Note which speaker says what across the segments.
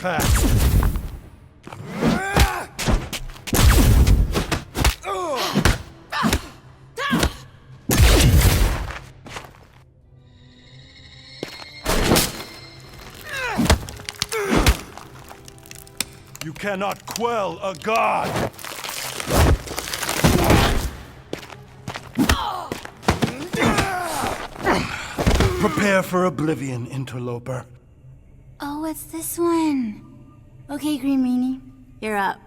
Speaker 1: trespass! You cannot quell a god! Prepare for oblivion, interloper.
Speaker 2: Oh, it's this one. Okay, Green Meanie, you're up.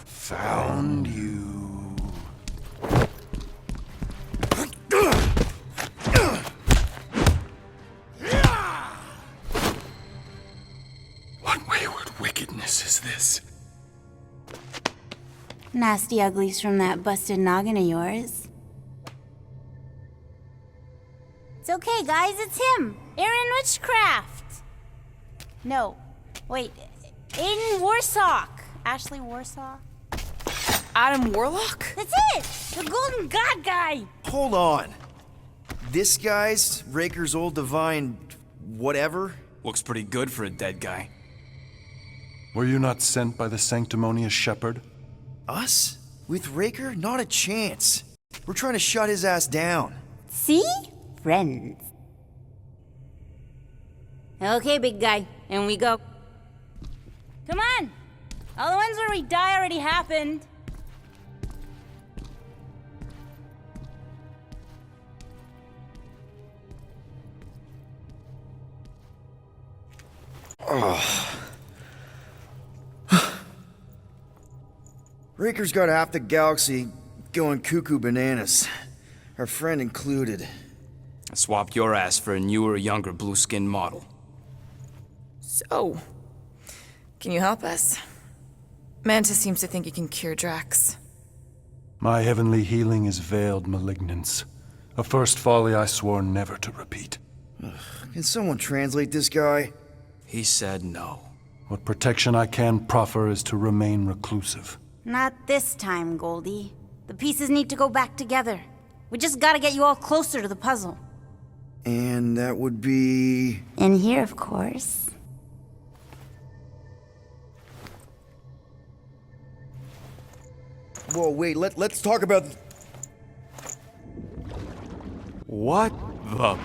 Speaker 1: Found you. What wayward wickedness is this?
Speaker 2: Nasty uglies from that busted noggin of yours. It's okay, guys, it's him! Aaron Witchcraft! No, wait, Aiden Warsock! Ashley Warsaw?
Speaker 3: Adam Warlock?
Speaker 2: That's it! The Golden God guy!
Speaker 4: Hold on. This guy's Raker's old divine whatever?
Speaker 5: Looks pretty good for a dead guy.
Speaker 1: Were you not sent by the sanctimonious shepherd?
Speaker 4: Us? With Raker? Not a chance. We're trying to shut his ass down.
Speaker 2: See? Friends. Okay, big guy, and we go. Come on! All the ones where we die already happened.
Speaker 4: Raker's got half the galaxy going cuckoo bananas. Our friend included.
Speaker 5: I swapped your ass for a newer, younger blue-skinned model.
Speaker 3: So, can you help us? Mantis seems to think you can cure Drax.
Speaker 1: My heavenly healing is veiled malignance. A first folly I swore never to repeat.
Speaker 4: Can someone translate this guy?
Speaker 5: He said no.
Speaker 1: What protection I can proffer is to remain reclusive.
Speaker 2: Not this time, Goldie. The pieces need to go back together. We just gotta get you all closer to the puzzle.
Speaker 4: And that would be...
Speaker 2: In here, of course.
Speaker 4: Whoa, wait, let's talk about...
Speaker 5: What the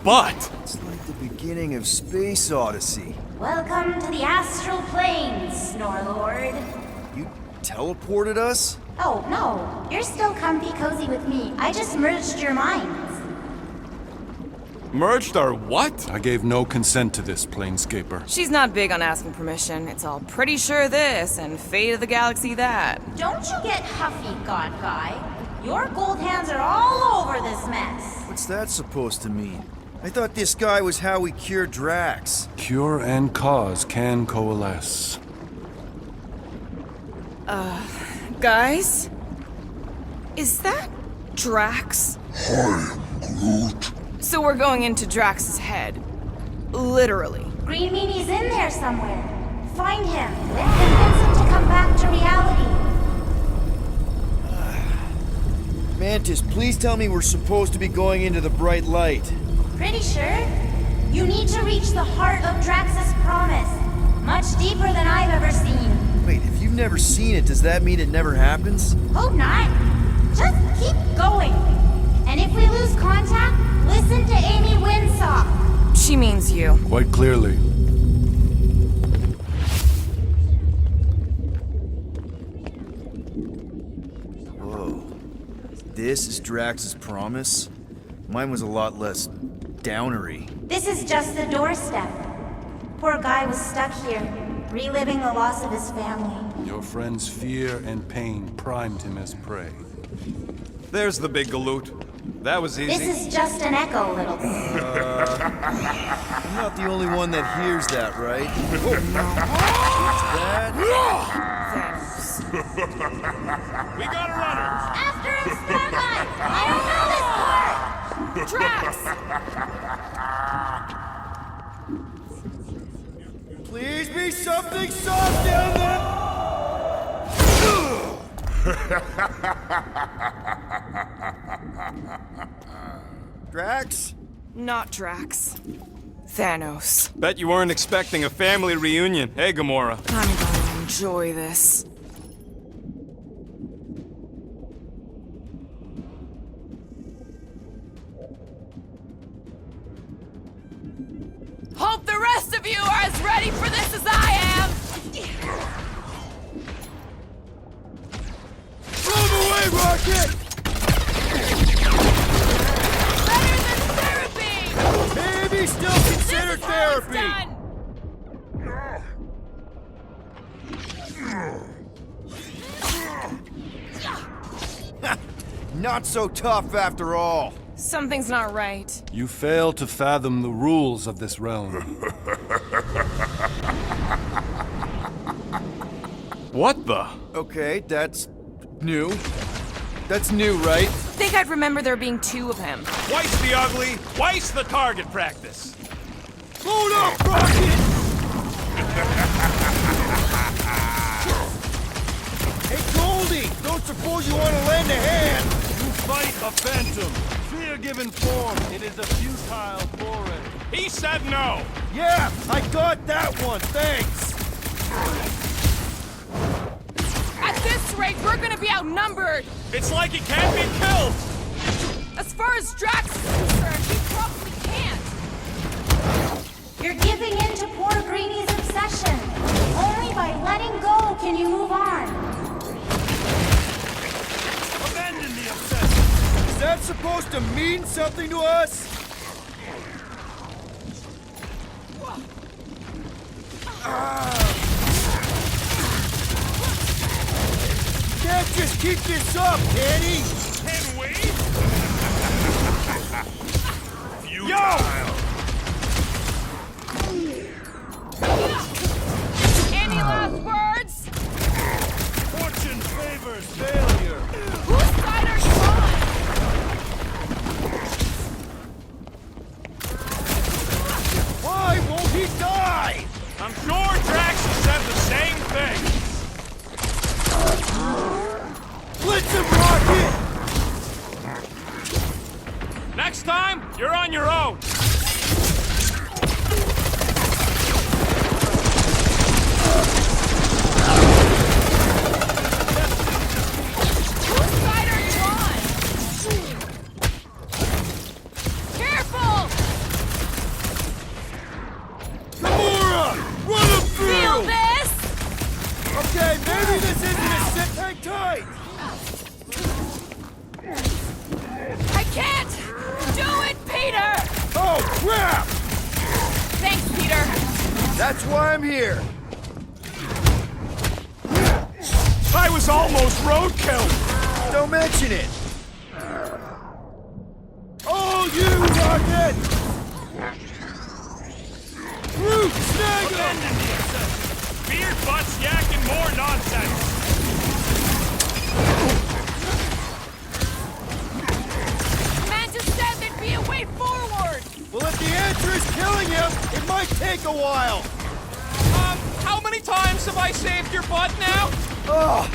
Speaker 5: butt?
Speaker 4: It's like the beginning of Space Odyssey.
Speaker 2: Welcome to the astral planes, Snorlord.
Speaker 4: You teleported us?
Speaker 2: Oh, no. You're still comfy cozy with me. I just merged your minds.
Speaker 5: Merged our what?
Speaker 1: I gave no consent to this, Planescaper.
Speaker 3: She's not big on asking permission. It's all pretty sure this and fate of the galaxy that.
Speaker 2: Don't you get huffy, God Guy. Your gold hands are all over this mess.
Speaker 4: What's that supposed to mean? I thought this guy was how we cured Drax.
Speaker 1: Cure and cause can coalesce.
Speaker 3: Guys? Is that Drax?
Speaker 6: Hi, Groot.
Speaker 3: So we're going into Drax's head. Literally.
Speaker 2: Green Meanie's in there somewhere. Find him and convince him to come back to reality.
Speaker 4: Mantis, please tell me we're supposed to be going into the bright light.
Speaker 2: Pretty sure. You need to reach the heart of Drax's promise. Much deeper than I've ever seen.
Speaker 4: Wait, if you've never seen it, does that mean it never happens?
Speaker 2: Hope not. Just keep going. And if we lose contact, listen to Amy Winsock.
Speaker 3: She means you.
Speaker 1: Quite clearly.
Speaker 4: Whoa. This is Drax's promise? Mine was a lot less downery.
Speaker 2: This is just the doorstep. Poor guy was stuck here, reliving the loss of his family.
Speaker 1: Your friend's fear and pain primed him as prey.
Speaker 7: There's the big galoot. That was easy.
Speaker 2: This is just an echo, little bit.
Speaker 4: I'm not the only one that hears that, right? What's that?
Speaker 7: We got a runner!
Speaker 2: After him, Starlight! I don't know this part!
Speaker 3: Drax!
Speaker 4: Please be something soft down there! Drax?
Speaker 3: Not Drax. Thanos.
Speaker 7: Bet you weren't expecting a family reunion, hey, Gamora?
Speaker 3: I'm gonna enjoy this. Hope the rest of you are as ready for this as I am!
Speaker 4: Move away, Rocket!
Speaker 3: Better than therapy!
Speaker 4: Maybe still
Speaker 3: This
Speaker 4: consider
Speaker 3: is how it's
Speaker 4: therapy!
Speaker 3: done!
Speaker 4: Not so tough after all.
Speaker 3: Something's not right.
Speaker 1: You fail to fathom the rules of this realm.
Speaker 7: What the?
Speaker 4: Okay, that's new. That's new, right?
Speaker 3: Think I'd remember there being two of him.
Speaker 7: Twice the ugly, twice the target practice.
Speaker 4: Load up, Rocket! Hey, Goldie! Don't suppose you want to lend a hand?
Speaker 1: You fight a phantom. Fear-given form. It is a futile foray.
Speaker 7: He said no.
Speaker 4: Yeah, I got that one, thanks!
Speaker 3: At this rate, we're gonna be outnumbered!
Speaker 7: It's like he can't be killed.
Speaker 3: As far as Drax is concerned, he probably can't!
Speaker 2: You're giving in to poor Greeny's obsession. Only by letting go can you move on.
Speaker 1: Abandon the obsession.
Speaker 4: Is that supposed to mean something to us? Can't just keep this up, can he?
Speaker 7: Can we?
Speaker 3: Any last words?
Speaker 1: Fortune favors failure.
Speaker 3: Whose side are you on?
Speaker 4: Why won't he die?
Speaker 7: I'm sure Drax has said the same thing.
Speaker 4: Blitz him, Rocket!
Speaker 7: Next time, you're on your own.
Speaker 3: Whose side are you on? Careful!
Speaker 4: Gamora! Run him
Speaker 3: Feel
Speaker 4: through!
Speaker 3: this?
Speaker 4: Okay, maybe this isn't a sit. Hang tight!
Speaker 3: I can't do it, Peter!
Speaker 4: Oh, crap!
Speaker 3: Thanks, Peter.
Speaker 4: That's why I'm here.
Speaker 7: I was almost roadkill.
Speaker 4: Don't mention it. All you, Rocket! Root, snag him!
Speaker 7: Beard butts yakking more nonsense.
Speaker 3: Mantis said there'd be a way forward!
Speaker 4: Well, if the answer is killing him, it might take a while.
Speaker 7: How many times have I saved your butt now?
Speaker 4: Oh,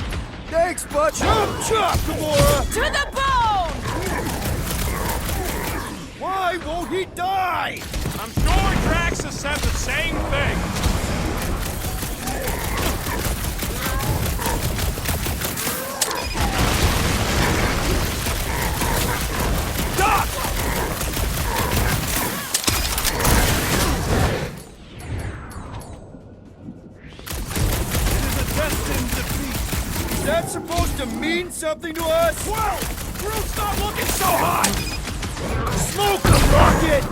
Speaker 4: thanks, bud. Chop, chop, Gamora!
Speaker 3: To the bone!
Speaker 4: Why won't he die?
Speaker 7: I'm sure Drax has said the same thing. Doc!
Speaker 4: Is that supposed to mean something to us?
Speaker 7: Whoa! Groot's not looking so hot!
Speaker 4: Smoke him, Rocket!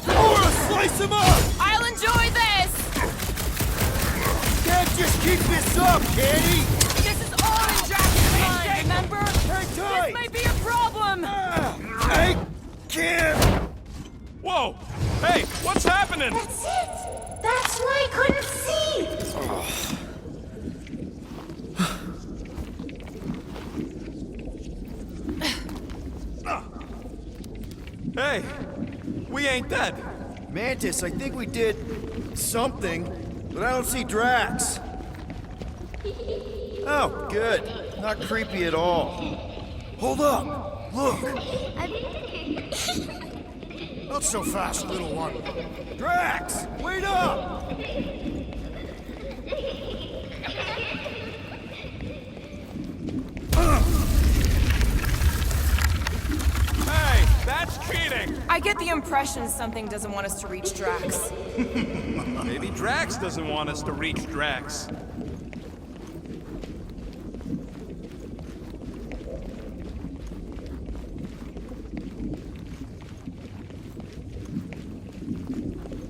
Speaker 4: Gamora, slice him up!
Speaker 3: I'll enjoy this!
Speaker 4: Can't just keep this up, can he?
Speaker 3: This is all in Drax's mind, remember?
Speaker 4: Hang
Speaker 3: This
Speaker 4: tight!
Speaker 3: may be a problem!
Speaker 4: I can't!
Speaker 7: Whoa! Hey, what's happening?
Speaker 2: That's it. That's why I couldn't see.
Speaker 7: Hey, we ain't dead.
Speaker 4: Mantis, I think we did something, but I don't see Drax. Oh, good. Not creepy at all. Hold up! Look!
Speaker 8: Not so fast, little one.
Speaker 4: Drax! Wait up!
Speaker 7: Hey, that's cheating!
Speaker 3: I get the impression something doesn't want us to reach Drax.
Speaker 7: Maybe Drax doesn't want us to reach Drax.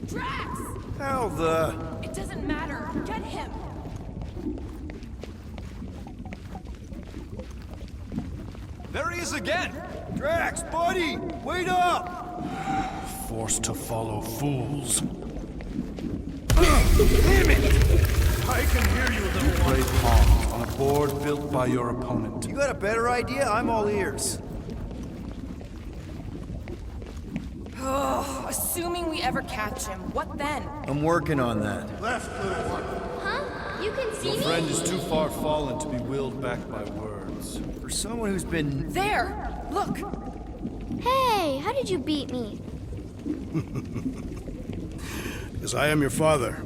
Speaker 3: Drax!
Speaker 4: How the...
Speaker 3: It doesn't matter. Get him.
Speaker 7: There he is again!
Speaker 4: Drax, buddy! Wait up!
Speaker 1: Forced to follow fools.
Speaker 8: Damn it! I can hear you, little one.
Speaker 1: Play Pong on a board built by your opponent.
Speaker 4: You got a better idea? I'm all ears.
Speaker 3: Assuming we ever catch him, what then?
Speaker 4: I'm working on that.
Speaker 8: Left, little one.
Speaker 2: Huh? You can see
Speaker 1: Your
Speaker 2: me?
Speaker 1: friend is too far fallen to be willed back by words.
Speaker 4: For someone who's been...
Speaker 3: There! Look!
Speaker 2: Hey, how did you beat me?
Speaker 8: Because I am your father.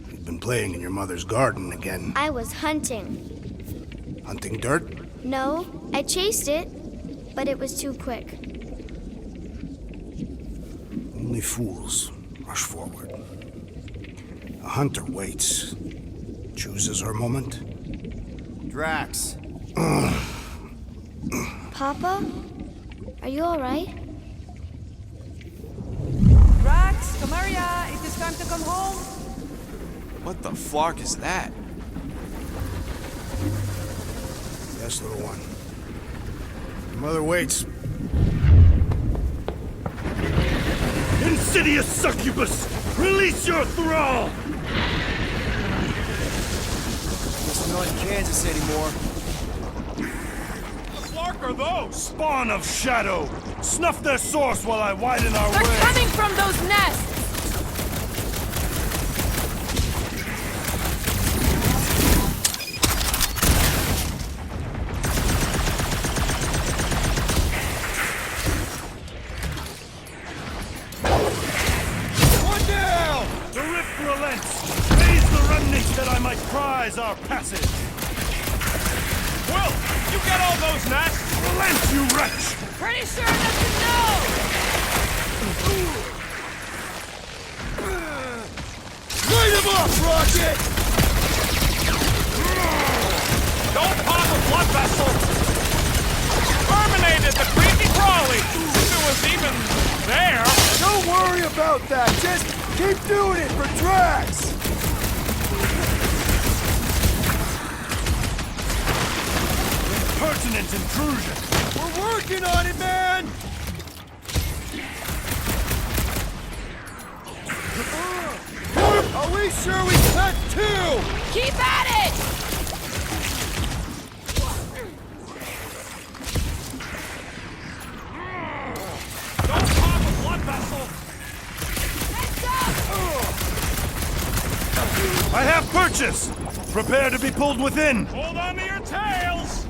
Speaker 8: You've been playing in your mother's garden again.
Speaker 2: I was hunting.
Speaker 8: Hunting dirt?
Speaker 2: No, I chased it, but it was too quick.
Speaker 8: Only fools rush forward. A hunter waits. Chooses her moment.
Speaker 4: Drax.
Speaker 2: Papa? Are you alright?
Speaker 3: Drax, Kamaria, it is time to come home.
Speaker 5: What the flark is that?
Speaker 8: Yes, little one. Your mother waits.
Speaker 1: Insidious succubus! Release your thrall!
Speaker 4: Guess we're not in Kansas anymore.
Speaker 7: The flark are those?
Speaker 1: Spawn of shadow! Snuff their source while I widen our
Speaker 3: They're
Speaker 1: way!
Speaker 3: coming from those nests!
Speaker 4: One down!
Speaker 1: The rift relents! Raise the remnants that I might prize our passage!
Speaker 7: Will, you get all those nests?
Speaker 1: Relent, you wretch!
Speaker 3: Pretty sure enough to know!
Speaker 4: Light him up, Rocket!
Speaker 7: Don't pop a blood vessel! Terminated the creepy crawly! If it was even there!
Speaker 4: Don't worry about that! Just keep doing it for Drax!
Speaker 1: Impertinent intrusion!
Speaker 4: We're working on it, man! Are we sure we cut two?
Speaker 3: Keep at it!
Speaker 7: Don't pop a blood vessel!
Speaker 1: I have purchase! Prepare to be pulled within!
Speaker 7: Hold on to your tails!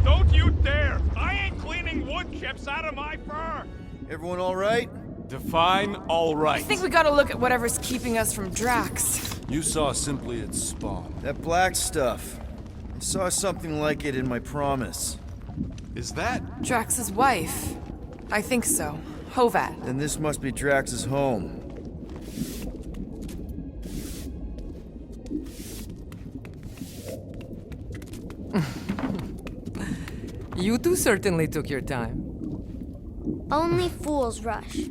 Speaker 7: Don't you dare! I ain't cleaning wood chips out of my fur!
Speaker 4: Everyone all right?
Speaker 7: Define all right.
Speaker 3: I think we gotta look at whatever's keeping us from Drax.
Speaker 1: You saw simply its spawn.
Speaker 4: That black stuff. I saw something like it in my promise.
Speaker 7: Is that?
Speaker 3: Drax's wife. I think so. Hovat.
Speaker 4: Then this must be Drax's home.
Speaker 9: You two certainly took your time.
Speaker 2: Only fools rush.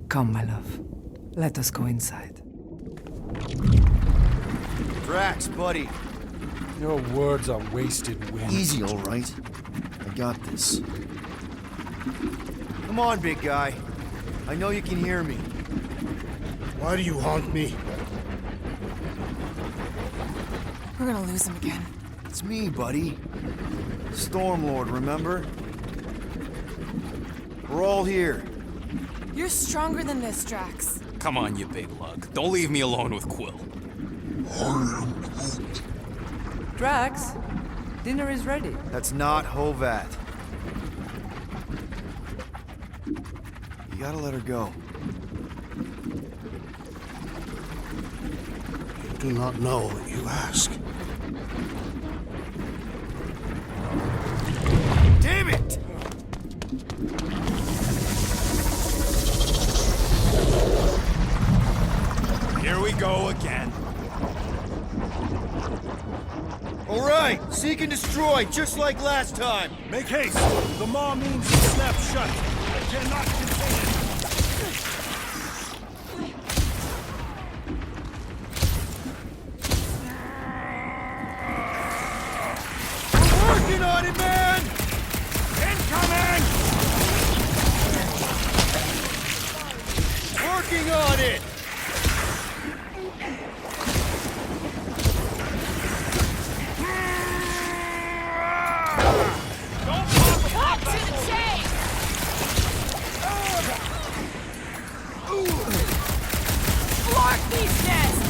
Speaker 9: Come, my love. Let us go inside.
Speaker 4: Drax, buddy.
Speaker 1: Your words are wasted wind.
Speaker 4: Easy, all right. I got this. Come on, big guy. I know you can hear me.
Speaker 8: Why do you haunt me?
Speaker 3: We're gonna lose him again.
Speaker 4: It's me, buddy. Stormlord, remember? We're all here.
Speaker 3: You're stronger than this, Drax.
Speaker 5: Come on, you big lug. Don't leave me alone with Quill.
Speaker 9: Drax, dinner is ready.
Speaker 4: That's not Hovat. You gotta let her go.
Speaker 8: You do not know what you ask.
Speaker 4: Damn it!
Speaker 7: Here we go again.
Speaker 4: All right, seek and destroy, just like last time.
Speaker 7: Make haste. The maw means to snap shut. I cannot contain it.
Speaker 4: We're working on it, man!
Speaker 7: Incoming!
Speaker 4: Working on it!
Speaker 2: Cut to the chase! Flark these nests!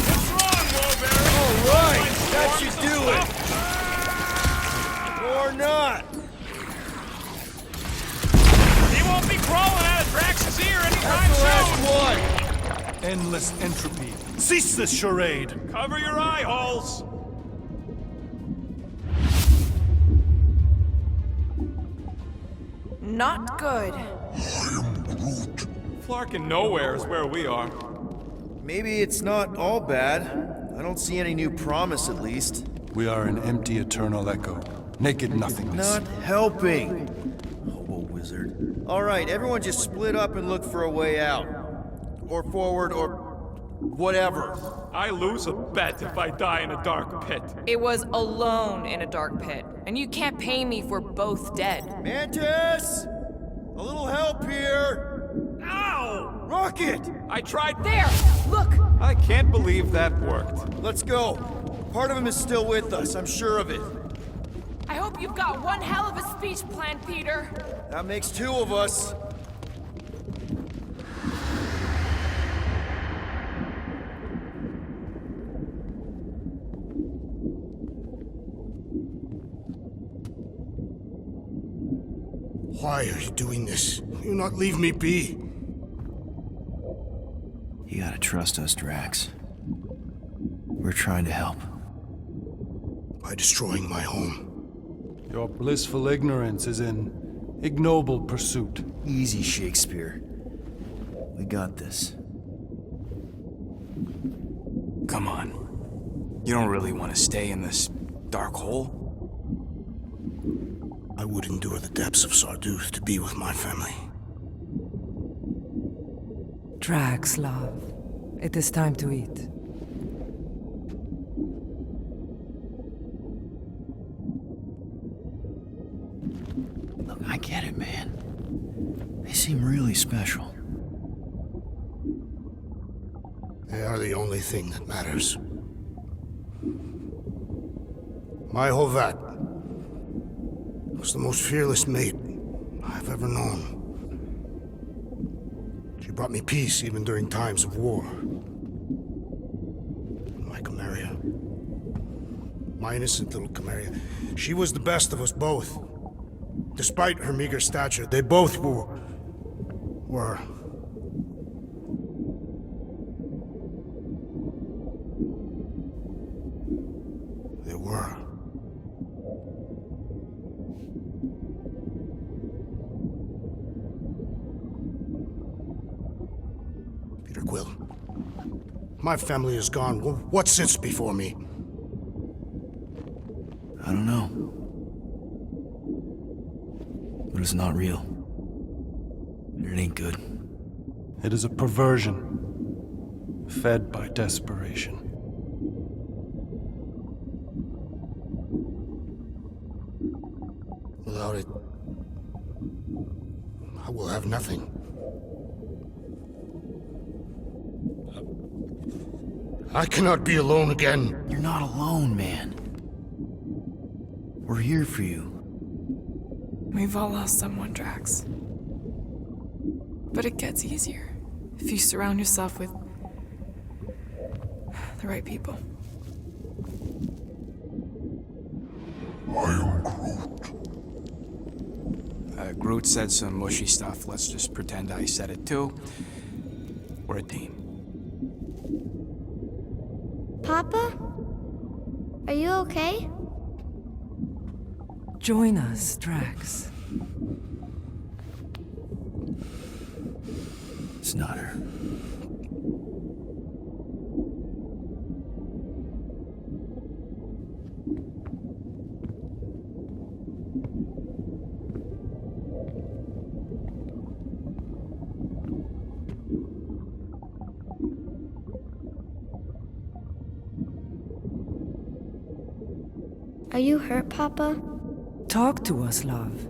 Speaker 7: What's wrong, Wolverine?
Speaker 4: All right, that should do it. Or not.
Speaker 7: He won't be crawling out of Drax's ear anytime
Speaker 4: That's the last
Speaker 7: soon.
Speaker 4: one.
Speaker 1: Endless entropy. Cease this charade!
Speaker 7: Cover your eye holes.
Speaker 3: Not good.
Speaker 7: Flarkin' nowhere is where we are.
Speaker 4: Maybe it's not all bad. I don't see any new promise, at least.
Speaker 1: We are an empty eternal echo. Naked nothingness.
Speaker 4: Not helping. Hobo wizard. All right, everyone just split up and look for a way out. Or forward, or whatever.
Speaker 7: I lose a bet if I die in a dark pit.
Speaker 3: It was alone in a dark pit, and you can't pay me if we're both dead.
Speaker 4: Mantis! A little help here!
Speaker 7: Ow!
Speaker 4: Rocket!
Speaker 7: I tried.
Speaker 3: There! Look!
Speaker 7: I can't believe that worked.
Speaker 4: Let's go. Part of him is still with us, I'm sure of it.
Speaker 2: I hope you've got one hell of a speech plan, Peter.
Speaker 4: That makes two of us.
Speaker 8: Why are you doing this? Will you not leave me be?
Speaker 4: You gotta trust us, Drax. We're trying to help.
Speaker 8: By destroying my home.
Speaker 1: Your blissful ignorance is an ignoble pursuit.
Speaker 4: Easy, Shakespeare. We got this.
Speaker 5: Come on. You don't really want to stay in this dark hole?
Speaker 8: I would endure the depths of Sarduth to be with my family.
Speaker 9: Drax, love. It is time to eat.
Speaker 4: Look, I get it, man. They seem really special.
Speaker 8: They are the only thing that matters. My Hovat was the most fearless mate I've ever known. She brought me peace even during times of war. My Camarilla. My innocent little Camarilla. She was the best of us both. Despite her meager stature, they both were. They were. Peter Quill. My family is gone. What sits before me?
Speaker 4: I don't know. But it's not real. It ain't good.
Speaker 1: It is a perversion, fed by desperation.
Speaker 8: Without it, I will have nothing. I cannot be alone again.
Speaker 4: You're not alone, man. We're here for you.
Speaker 3: We've all lost someone, Drax. But it gets easier if you surround yourself with the right people.
Speaker 6: I am Groot.
Speaker 5: Groot said some mushy stuff. Let's just pretend I said it too. We're a team.
Speaker 2: Papa? Are you okay?
Speaker 9: Join us, Drax.
Speaker 4: It's not her.
Speaker 2: Are you hurt, Papa?
Speaker 9: Talk to us, love.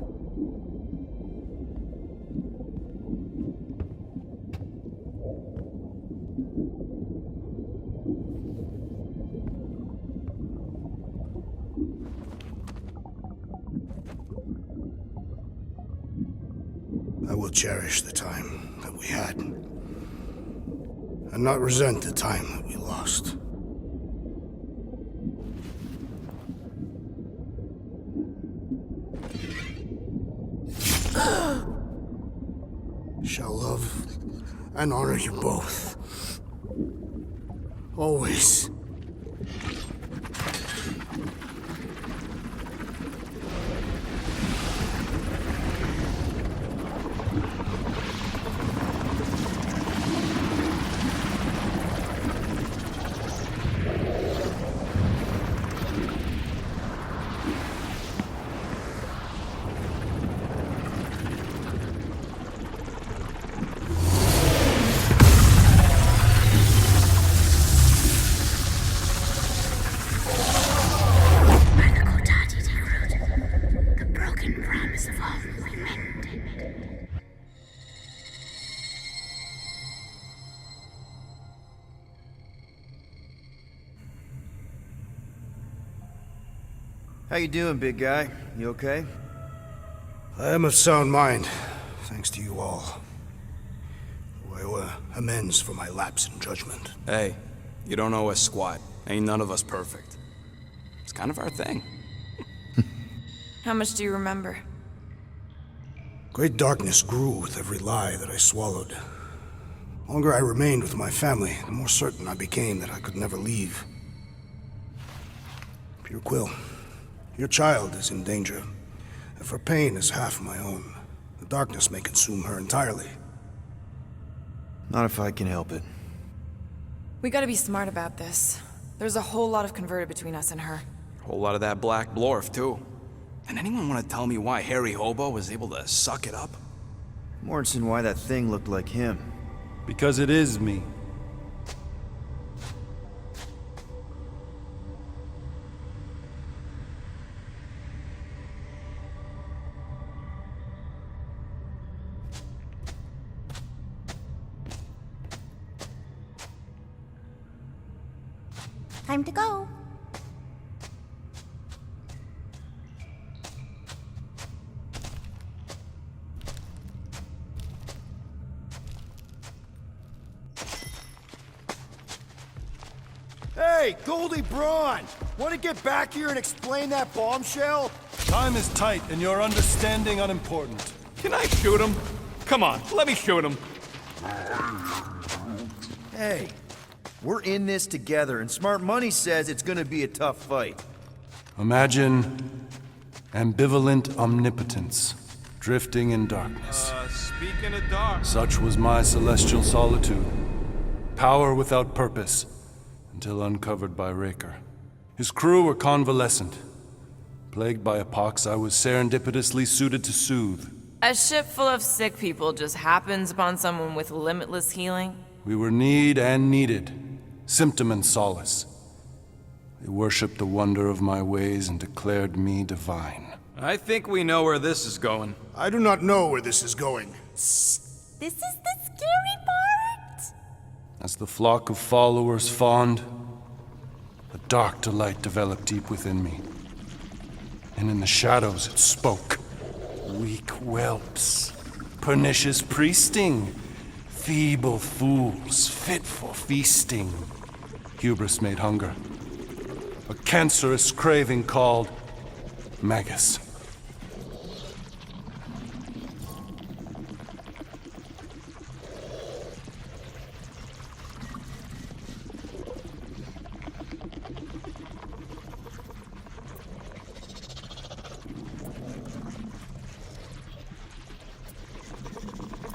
Speaker 8: I will cherish the time that we had, and not resent the time that we lost. Shall love and honor you both. Always.
Speaker 4: How you doing, big guy? You okay?
Speaker 8: I am of sound mind, thanks to you all. I owe amends for my lapse in judgment.
Speaker 5: Hey, you don't owe us squat. Ain't none of us perfect. It's kind of our thing.
Speaker 3: How much do you remember?
Speaker 8: Great darkness grew with every lie that I swallowed. The longer I remained with my family, the more certain I became that I could never leave. Pure Quill, your child is in danger. If her pain is half my own, the darkness may consume her entirely.
Speaker 4: Not if I can help it.
Speaker 3: We gotta be smart about this. There's a whole lot of converted between us and her.
Speaker 5: Whole lot of that black blorf, too. And anyone want to tell me why Harry Hobo was able to suck it up?
Speaker 4: Morrison, why that thing looked like him.
Speaker 1: Because it is me.
Speaker 2: Time to go.
Speaker 4: Hey, Goldie Braun! Want to get back here and explain that bombshell?
Speaker 1: Time is tight, and your understanding unimportant.
Speaker 7: Can I shoot him? Come on, let me shoot him.
Speaker 4: Hey, we're in this together, and Smart Money says it's gonna be a tough fight.
Speaker 1: Imagine ambivalent omnipotence, drifting in darkness.
Speaker 7: Speaking of dark.
Speaker 1: Such was my celestial solitude. Power without purpose, until uncovered by Raker. His crew were convalescent. Plagued by a pox I was serendipitously suited to soothe.
Speaker 3: A ship full of sick people just happens upon someone with limitless healing?
Speaker 1: We were need and needed, symptom and solace. They worshipped the wonder of my ways and declared me divine.
Speaker 5: I think we know where this is going.
Speaker 8: I do not know where this is going.
Speaker 2: This is the scary part.
Speaker 1: As the flock of followers fawned, a dark delight developed deep within me. And in the shadows it spoke. Weak whelps, Pernicious priesting. Feeble fools, fit for feasting. Hubris made hunger. A cancerous craving called Magus.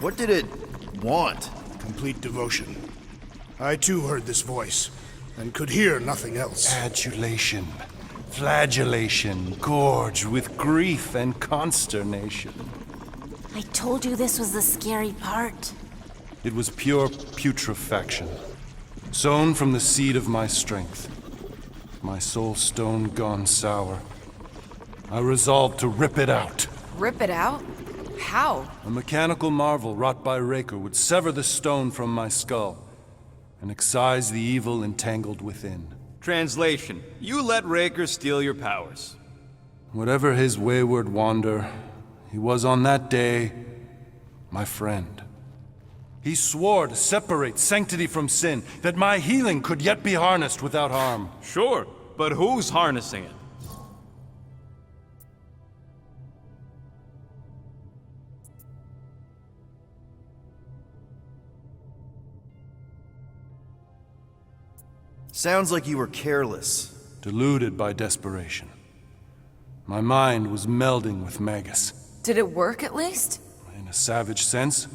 Speaker 4: What did it want?
Speaker 8: Complete devotion. I too heard this voice, and could hear nothing else.
Speaker 1: Adulation, flagellation, gorged with grief and consternation.
Speaker 2: I told you this was the scary part.
Speaker 1: It was pure putrefaction, sown from the seed of my strength. My soul stone gone sour. I resolved to rip it out.
Speaker 3: Rip it out? How?
Speaker 1: A mechanical marvel wrought by Raker would sever the stone from my skull and excise the evil entangled within.
Speaker 5: Translation: you let Raker steal your powers.
Speaker 1: Whatever his wayward wander, he was on that day my friend. He swore to separate sanctity from sin, that my healing could yet be harnessed without harm.
Speaker 5: Sure, but who's harnessing it?
Speaker 4: Sounds like you were careless.
Speaker 1: Deluded by desperation. My mind was melding with Magus.
Speaker 3: Did it work at least?
Speaker 1: In a savage sense, it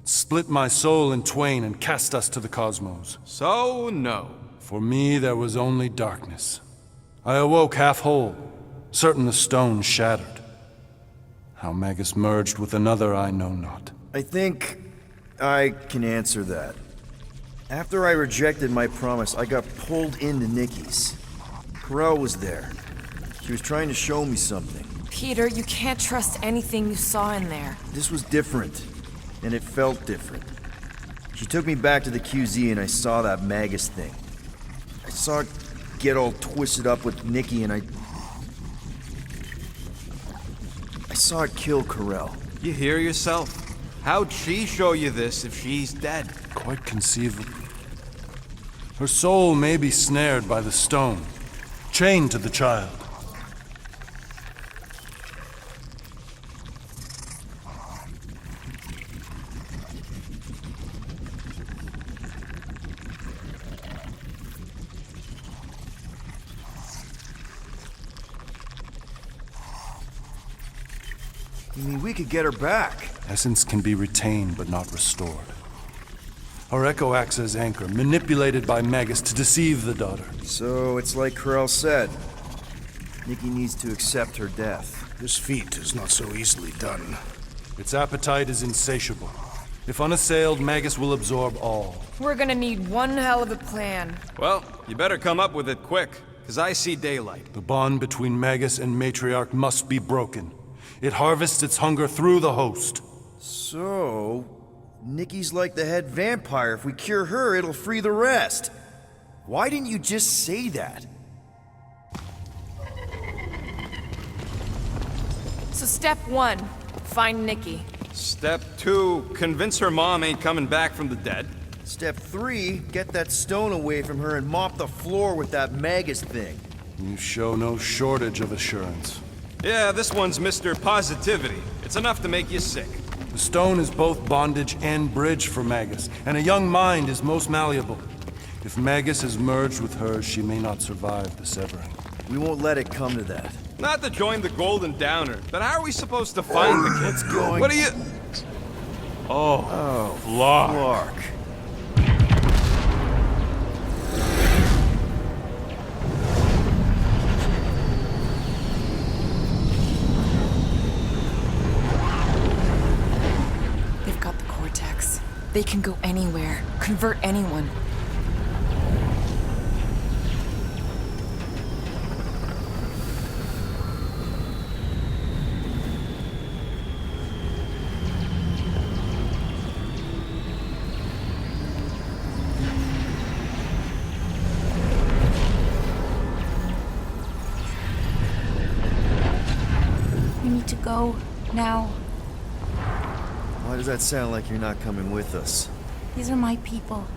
Speaker 1: split my soul in twain and cast us to the cosmos.
Speaker 5: So, no.
Speaker 1: For me, there was only darkness. I awoke half whole, certain the stone shattered. How Magus merged with another, I know not.
Speaker 4: I think I can answer that. After I rejected my promise, I got pulled into Nikki's. Corel was there. She was trying to show me something.
Speaker 3: Peter, you can't trust anything you saw in there.
Speaker 4: This was different, and it felt different. She took me back to the QZ and I saw that Magus thing. I saw it get all twisted up with Nikki and I saw it kill Corel.
Speaker 5: You hear yourself. How'd she show you this if she's dead?
Speaker 1: Quite conceivable. Her soul may be snared by the stone, chained to the child.
Speaker 4: You mean we could get her back?
Speaker 1: Essence can be retained but not restored. Our echo acts as anchor, manipulated by Magus to deceive the daughter.
Speaker 4: So it's like Corel said. Nikki needs to accept her death.
Speaker 8: This feat is not so easily done.
Speaker 1: Its appetite is insatiable. If unassailed, Magus will absorb all.
Speaker 3: We're gonna need one hell of a plan.
Speaker 5: Well, you better come up with it quick, because I see daylight.
Speaker 1: The bond between Magus and Matriarch must be broken. It harvests its hunger through the host.
Speaker 4: So, Nikki's like the head vampire. If we cure her, it'll free the rest. Why didn't you just say that?
Speaker 3: So step 1, find Nikki.
Speaker 5: Step 2, convince her mom ain't coming back from the dead.
Speaker 4: Step 3, get that stone away from her and mop the floor with that Magus thing.
Speaker 1: You show no shortage of assurance.
Speaker 5: Yeah, this one's Mr. Positivity. It's enough to make you sick.
Speaker 1: The stone is both bondage and bridge for Magus, and a young mind is most malleable. If Magus is merged with hers, she may not survive the severing.
Speaker 4: We won't let it come to that.
Speaker 5: Not to join the Golden Downer, but how are we supposed to find the kid?
Speaker 4: Let's go.
Speaker 5: What are you...
Speaker 7: Oh,
Speaker 4: Clark.
Speaker 3: They've got the Cortex. They can go anywhere, convert anyone.
Speaker 2: We need to go now.
Speaker 4: Why does that sound like you're not coming with us?
Speaker 2: These are my people.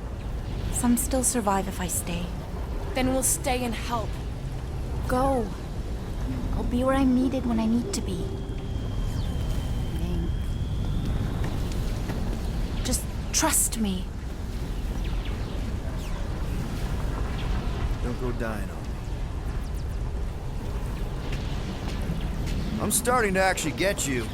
Speaker 2: Some still survive if I stay.
Speaker 3: Then we'll stay and help.
Speaker 2: Go. I'll be where I'm needed when I need to be. Ming. Just trust me.
Speaker 4: Don't go dying on me. I'm starting to actually get you.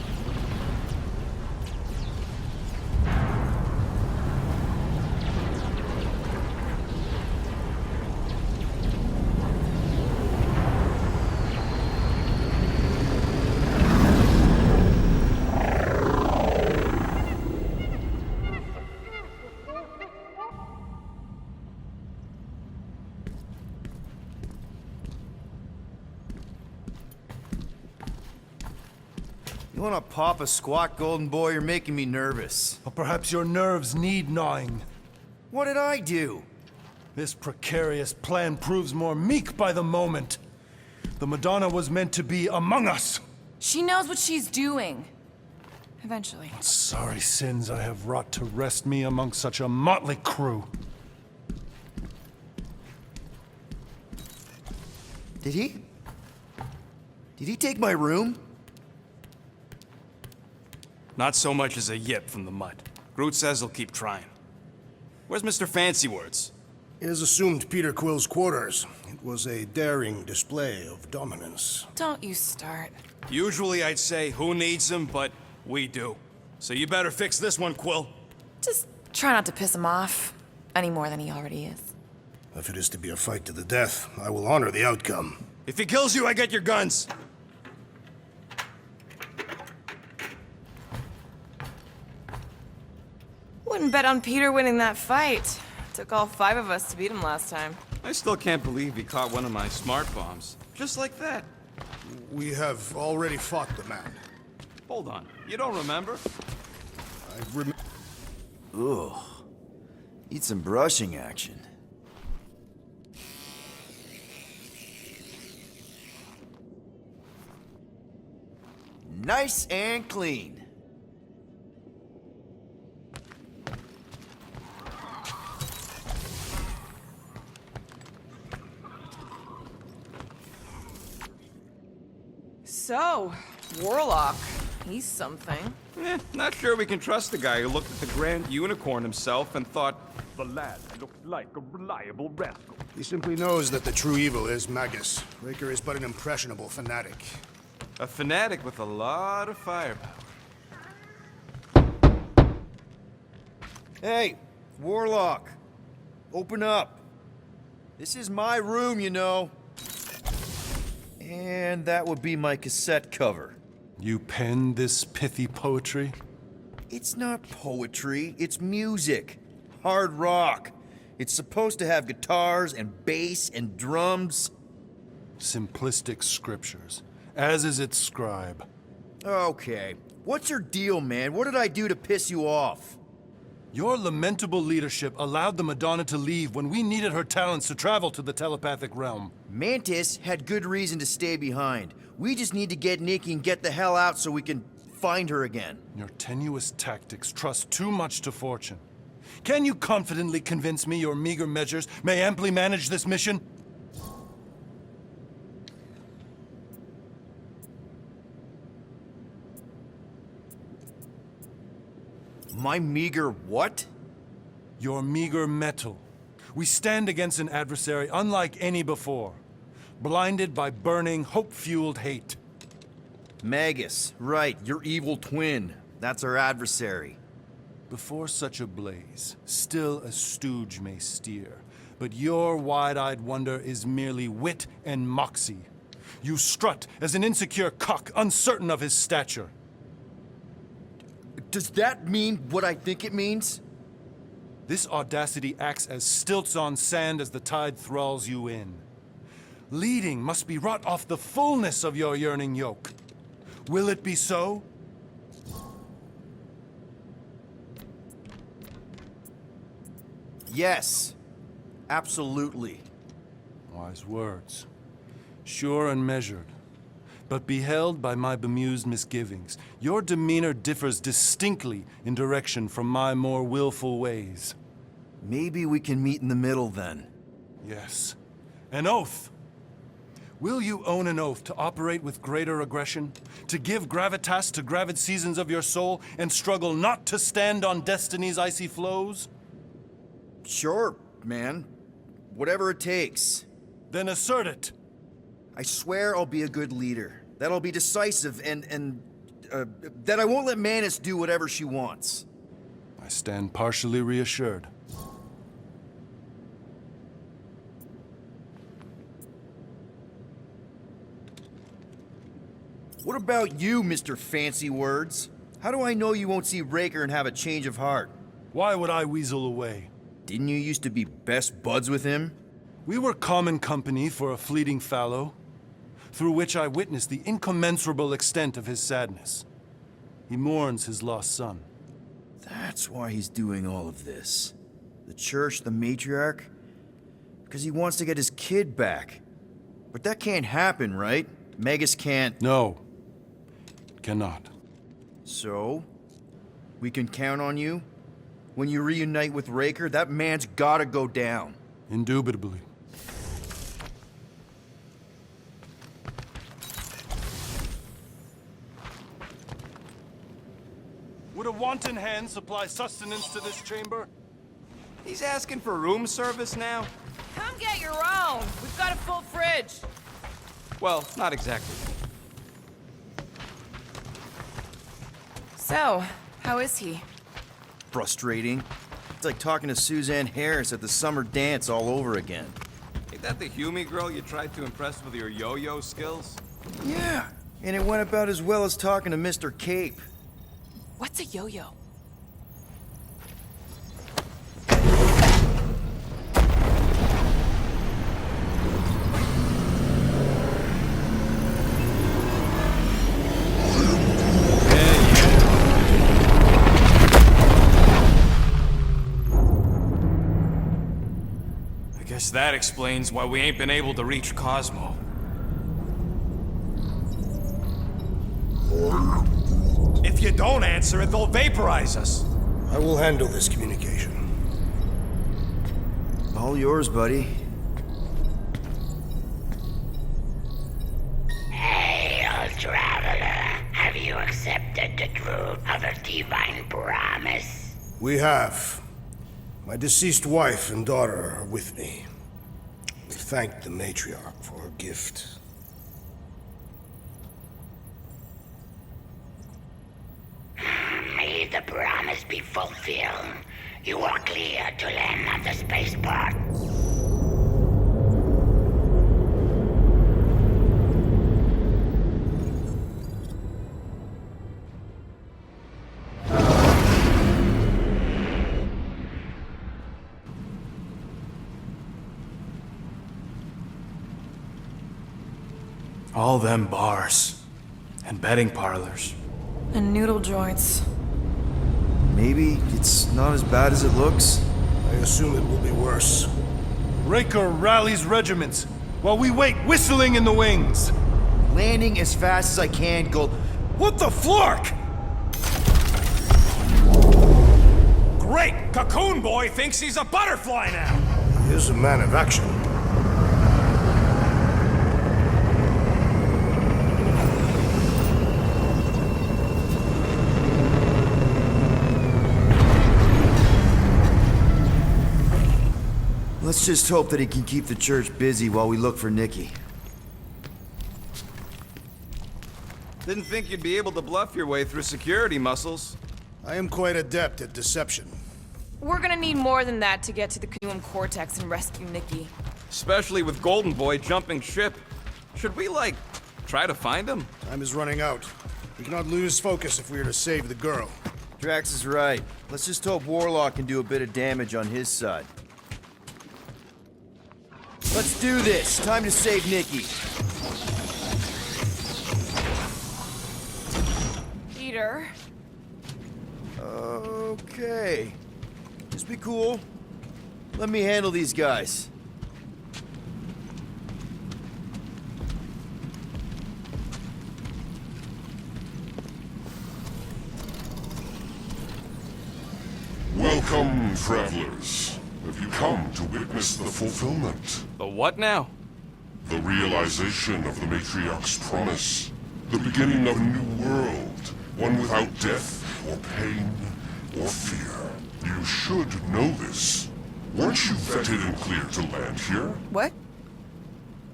Speaker 4: You wanna pop a squat, Golden Boy? You're making me nervous.
Speaker 1: Or perhaps your nerves need gnawing.
Speaker 4: What did I do?
Speaker 1: This precarious plan proves more meek by the moment. The Madonna was meant to be among us.
Speaker 3: She knows what she's doing. Eventually.
Speaker 1: Sorry sins I have wrought to wrest me among such a motley crew.
Speaker 4: Did he? Did he take my room?
Speaker 5: Not so much as a yip from the mud. Groot says he'll keep trying. Where's Mr. Fancy Words?
Speaker 8: It is assumed Peter Quill's quarters. It was a daring display of dominance.
Speaker 3: Don't you start.
Speaker 5: Usually I'd say, who needs him, but we do. So you better fix this one, Quill.
Speaker 3: Just try not to piss him off any more than he already is.
Speaker 8: If it is to be a fight to the death, I will honor the outcome.
Speaker 5: If he kills you, I get your guns.
Speaker 3: Wouldn't bet on Peter winning that fight. Took all 5 of us to beat him last time.
Speaker 5: I still can't believe he caught one of my smart bombs. Just like that.
Speaker 8: We have already fought the man.
Speaker 5: Hold on. You don't remember?
Speaker 4: Ugh. Need some brushing action. Nice and clean.
Speaker 3: So, Warlock. He's something.
Speaker 5: Not sure we can trust the guy who looked at the Grand Unicorn himself and thought,
Speaker 7: The lad looks like a reliable rascal.
Speaker 8: He simply knows that the true evil is Magus. Raker is but an impressionable fanatic.
Speaker 5: a fanatic with a lot of firepower.
Speaker 4: Hey, Warlock. Open up. This is my room, you know. And that would be my cassette cover.
Speaker 1: You penned this pithy poetry?
Speaker 4: It's not poetry, it's music. Hard rock. It's supposed to have guitars and bass and drums.
Speaker 1: Simplistic scriptures, as is its scribe.
Speaker 4: Okay. What's your deal, man? What did I do to piss you off?
Speaker 1: Your lamentable leadership allowed the Madonna to leave when we needed her talents to travel to the telepathic realm.
Speaker 4: Mantis had good reason to stay behind. We just need to get Nikki and get the hell out so we can find her again.
Speaker 1: Your tenuous tactics trust too much to fortune. Can you confidently convince me your meager measures may amply manage this mission?
Speaker 4: My meager what?
Speaker 1: Your meager metal. We stand against an adversary unlike any before, blinded by burning, hope-fueled hate.
Speaker 4: Magus, right, your evil twin. That's our adversary.
Speaker 1: Before such a blaze, still a stooge may steer, but your wide-eyed wonder is merely wit and moxie. You strut as an insecure cock, uncertain of his stature.
Speaker 4: Does that mean what I think it means?
Speaker 1: This audacity acts as stilts on sand as the tide thralls you in. Leading must be wrought off the fullness of your yearning yoke. Will it be so?
Speaker 4: Yes. Absolutely.
Speaker 1: Wise words. Sure and measured. but beheld by my bemused misgivings. Your demeanor differs distinctly in direction from my more willful ways.
Speaker 4: Maybe we can meet in the middle then.
Speaker 1: Yes. An oath. Will you own an oath to operate with greater aggression? To give gravitas to gravid seasons of your soul and struggle not to stand on destiny's icy flows?
Speaker 4: Sure, man. Whatever it takes.
Speaker 1: Then assert it.
Speaker 4: I swear I'll be a good leader. That I'll be decisive and that I won't let Manus do whatever she wants.
Speaker 1: I stand partially reassured.
Speaker 4: What about you, Mr. Fancy Words? How do I know you won't see Raker and have a change of heart?
Speaker 1: Why would I weasel away?
Speaker 4: Didn't you used to be best buds with him?
Speaker 1: We were common company for a fleeting fallow, through which I witnessed the incommensurable extent of his sadness. He mourns his lost son.
Speaker 4: That's why he's doing all of this. The church, the matriarch? Because he wants to get his kid back. But that can't happen, right? Magus can't...
Speaker 1: No. Cannot.
Speaker 4: So? We can count on you? When you reunite with Raker, that man's gotta go down.
Speaker 1: Indubitably. Would a wanton hand supply sustenance to this chamber?
Speaker 5: He's asking for room service now?
Speaker 3: Come get your own. We've got a full fridge.
Speaker 5: Well, not exactly.
Speaker 3: So, how is he?
Speaker 4: Frustrating. It's like talking to Suzanne Harris at the summer dance all over again.
Speaker 5: Ain't that the Hume girl you tried to impress with your yo-yo skills?
Speaker 4: Yeah, and it went about as well as talking to Mr. Cape.
Speaker 3: What's a yo-yo?
Speaker 5: Guess that explains why we ain't been able to reach Cosmo. If you don't answer it, they'll vaporize us.
Speaker 8: I will handle this communication.
Speaker 4: All yours, buddy.
Speaker 10: Hail, traveler. Have you accepted the truth of a divine promise?
Speaker 8: We have. My deceased wife and daughter are with me. We thank the matriarch for her gift.
Speaker 10: May the promise be fulfilled. You are clear to land at the spaceport.
Speaker 5: All them bars and betting parlors.
Speaker 3: And noodle joints.
Speaker 4: Maybe it's not as bad as it looks.
Speaker 8: I assume it will be worse.
Speaker 1: Raker rallies regiments, while we wait whistling in the wings.
Speaker 4: Landing as fast as I can, Gold. What the flark?
Speaker 5: Great! Cocoon Boy thinks he's a butterfly now!
Speaker 8: He is a man of action.
Speaker 4: Let's just hope that he can keep the church busy while we look for Nikki.
Speaker 5: Didn't think you'd be able to bluff your way through security muscles.
Speaker 8: I am quite adept at deception.
Speaker 3: We're gonna need more than that to get to the Canoeum Cortex and rescue Nikki.
Speaker 5: Especially with Golden Boy jumping ship. Should we, like, try to find him?
Speaker 8: Time is running out. We cannot lose focus if we are to save the girl.
Speaker 4: Drax is right. Let's just hope Warlock can do a bit of damage on his side. Let's do this. Time to save Nikki.
Speaker 3: Peter?
Speaker 4: Okay. Just be cool. Let me handle these guys.
Speaker 6: Welcome, travelers. Have you come to witness the fulfillment?
Speaker 5: The what now?
Speaker 6: The realization of the Matriarch's promise. The beginning of a new world. One without death, or pain, or fear. You should know this. Weren't you vetted and cleared to land here?
Speaker 3: What?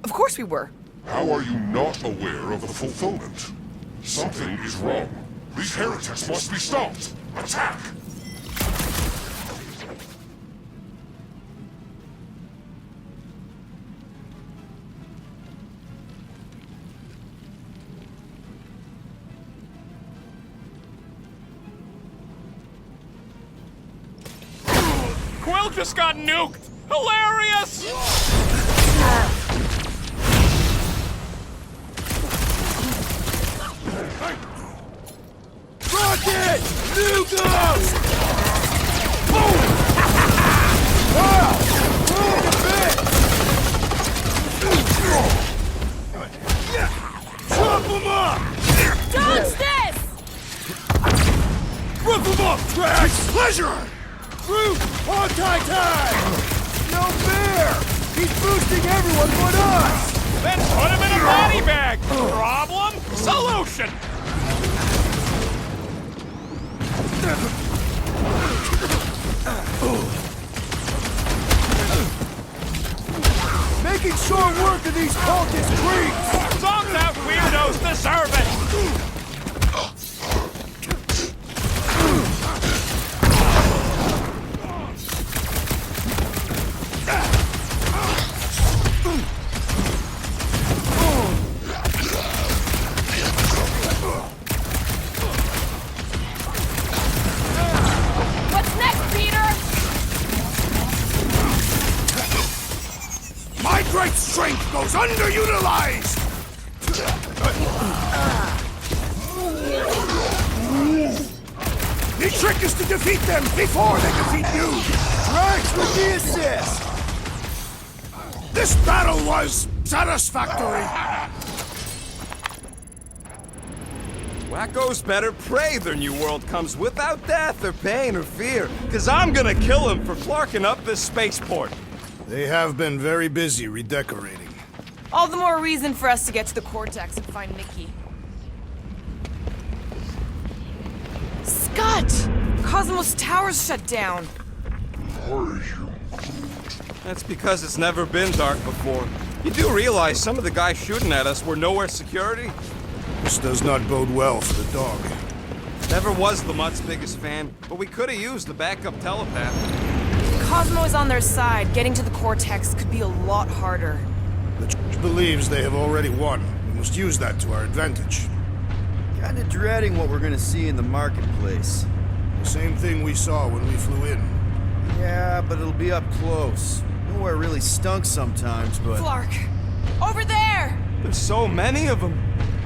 Speaker 3: Of course we were.
Speaker 6: How are you not aware of the fulfillment? Something is wrong. These heretics must be stopped. Attack!
Speaker 7: Quill just got nuked! Hilarious!
Speaker 4: Rocket! Nuke us! Boom! Wow! Move a bit! Chop them up!
Speaker 3: Dodge this!
Speaker 4: Rip them up, Drax! Pleasure! Groot! On time! No fair! He's boosting everyone but us!
Speaker 7: Then put him in a body bag! Problem? Solution!
Speaker 4: Making short work of these cultist creeps!
Speaker 7: Zonked out weirdos deserve it!
Speaker 3: What's next, Peter?
Speaker 8: My great strength goes underutilized! The trick is to defeat them before they defeat you!
Speaker 4: Drax with the assist!
Speaker 8: This battle was satisfactory!
Speaker 5: Wacko's better pray their new world comes without death or pain or fear, cause I'm gonna kill him for flarking up this spaceport.
Speaker 8: They have been very busy redecorating.
Speaker 3: All the more reason for us to get to the Cortex and find Nikki. Scott! Cosmos Tower's shut down.
Speaker 5: That's because it's never been dark before. You do realize some of the guys shooting at us were nowhere security?
Speaker 8: This does not bode well for the dog.
Speaker 5: Never was the Mutt's biggest fan, but we could have used the backup telepath.
Speaker 3: Cosmo is on their side. Getting to the Cortex could be a lot harder.
Speaker 8: The Church believes they have already won. We must use that to our advantage.
Speaker 4: Kinda dreading what we're gonna see in the marketplace.
Speaker 8: The same thing we saw when we flew in.
Speaker 4: Yeah, but it'll be up close. Nowhere really stunk sometimes, but...
Speaker 3: Flark! Over there!
Speaker 5: There's so many of them.